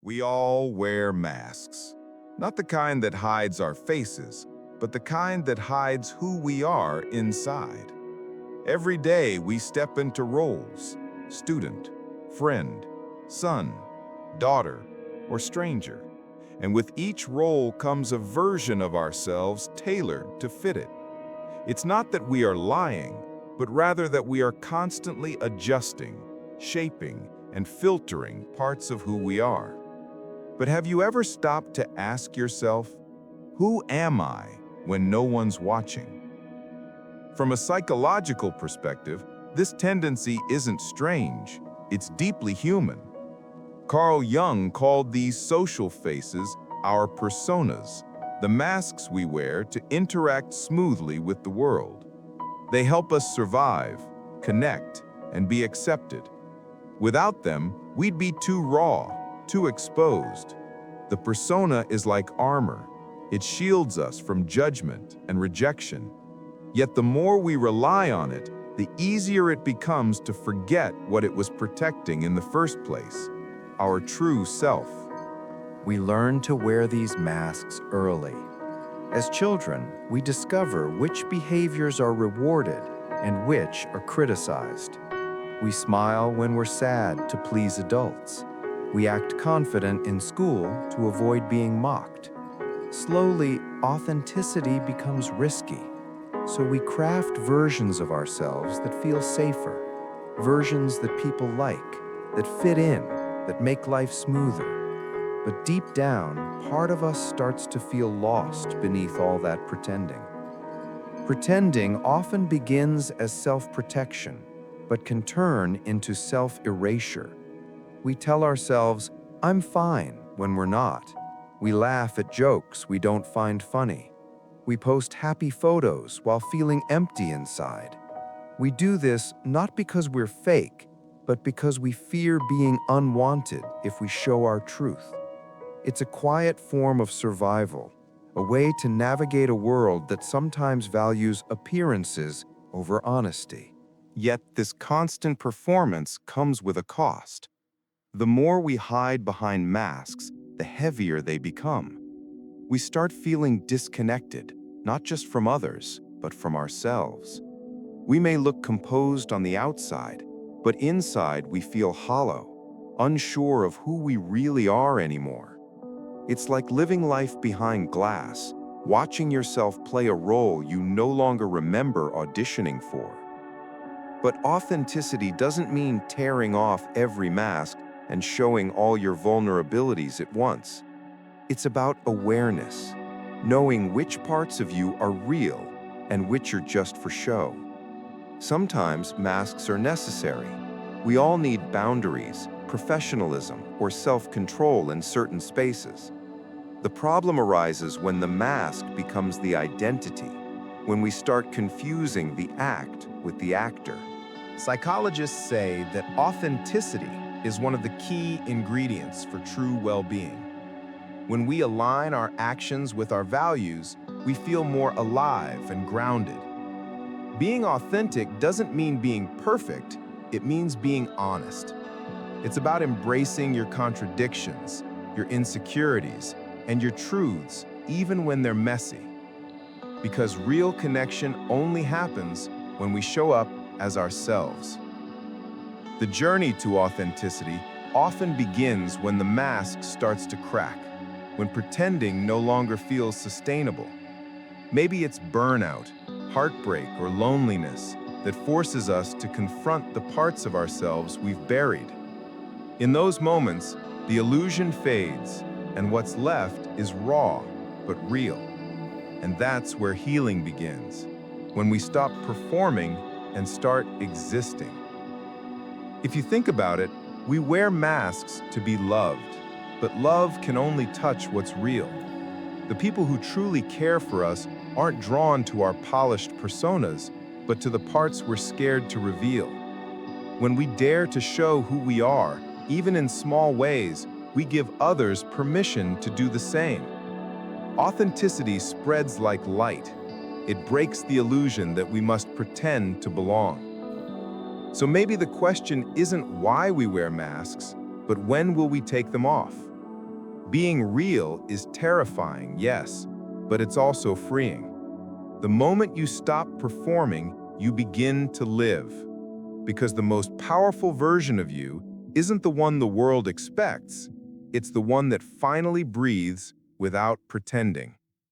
We all wear masks. Not the kind that hides our faces, but the kind that hides who we are inside. Every day we step into roles: student, friend, son, daughter, or stranger. And with each role comes a version of ourselves tailored to fit it. It's not that we are lying, but rather that we are constantly adjusting, shaping, and filtering parts of who we are. But have you ever stopped to ask yourself, who am I when no one's watching? From a psychological perspective, this tendency isn't strange, it's deeply human. Carl Jung called these social faces our personas, the masks we wear to interact smoothly with the world. They help us survive, connect, and be accepted. Without them, we'd be too raw, too exposed. The persona is like armor. It shields us from judgment and rejection. Yet the more we rely on it, the easier it becomes to forget what it was protecting in the first place, our true self. We learn to wear these masks early. As children, we discover which behaviors are rewarded and which are criticized. We smile when we're sad to please adults. We act confident in school to avoid being mocked. Slowly, authenticity becomes risky, so we craft versions of ourselves that feel safer, versions that people like, that fit in, that make life smoother. But deep down, part of us starts to feel lost beneath all that pretending. Pretending often begins as self-protection, but can turn into self-erasure. We tell ourselves, "I'm fine," when we're not. We laugh at jokes we don't find funny. We post happy photos while feeling empty inside. We do this not because we're fake, but because we fear being unwanted if we show our truth. It's a quiet form of survival, a way to navigate a world that sometimes values appearances over honesty. Yet this constant performance comes with a cost. The more we hide behind masks, the heavier they become. We start feeling disconnected, not just from others, but from ourselves. We may look composed on the outside, but inside we feel hollow, unsure of who we really are anymore. It's like living life behind glass, watching yourself play a role you no longer remember auditioning for. But authenticity doesn't mean tearing off every mask and showing all your vulnerabilities at once. It's about awareness, knowing which parts of you are real and which are just for show. Sometimes masks are necessary. We all need boundaries, professionalism, or self-control in certain spaces. The problem arises when the mask becomes the identity, when we start confusing the act with the actor. Psychologists say that authenticity is one of the key ingredients for true well-being. When we align our actions with our values, we feel more alive and grounded. Being authentic doesn't mean being perfect, it means being honest. It's about embracing your contradictions, your insecurities, and your truths, even when they're messy. Because real connection only happens when we show up as ourselves. The journey to authenticity often begins when the mask starts to crack, when pretending no longer feels sustainable. Maybe it's burnout, heartbreak, or loneliness that forces us to confront the parts of ourselves we've buried. In those moments, the illusion fades, and what's left is raw but real. And that's where healing begins, when we stop performing and start existing. If you think about it, we wear masks to be loved, but love can only touch what's real. The people who truly care for us aren't drawn to our polished personas, but to the parts we're scared to reveal. When we dare to show who we are, even in small ways, we give others permission to do the same. Authenticity spreads like light. It breaks the illusion that we must pretend to belong. So maybe the question isn't why we wear masks, but when will we take them off? Being real is terrifying, yes, but it's also freeing. The moment you stop performing, you begin to live. Because the most powerful version of you isn't the one the world expects, it's the one that finally breathes without pretending.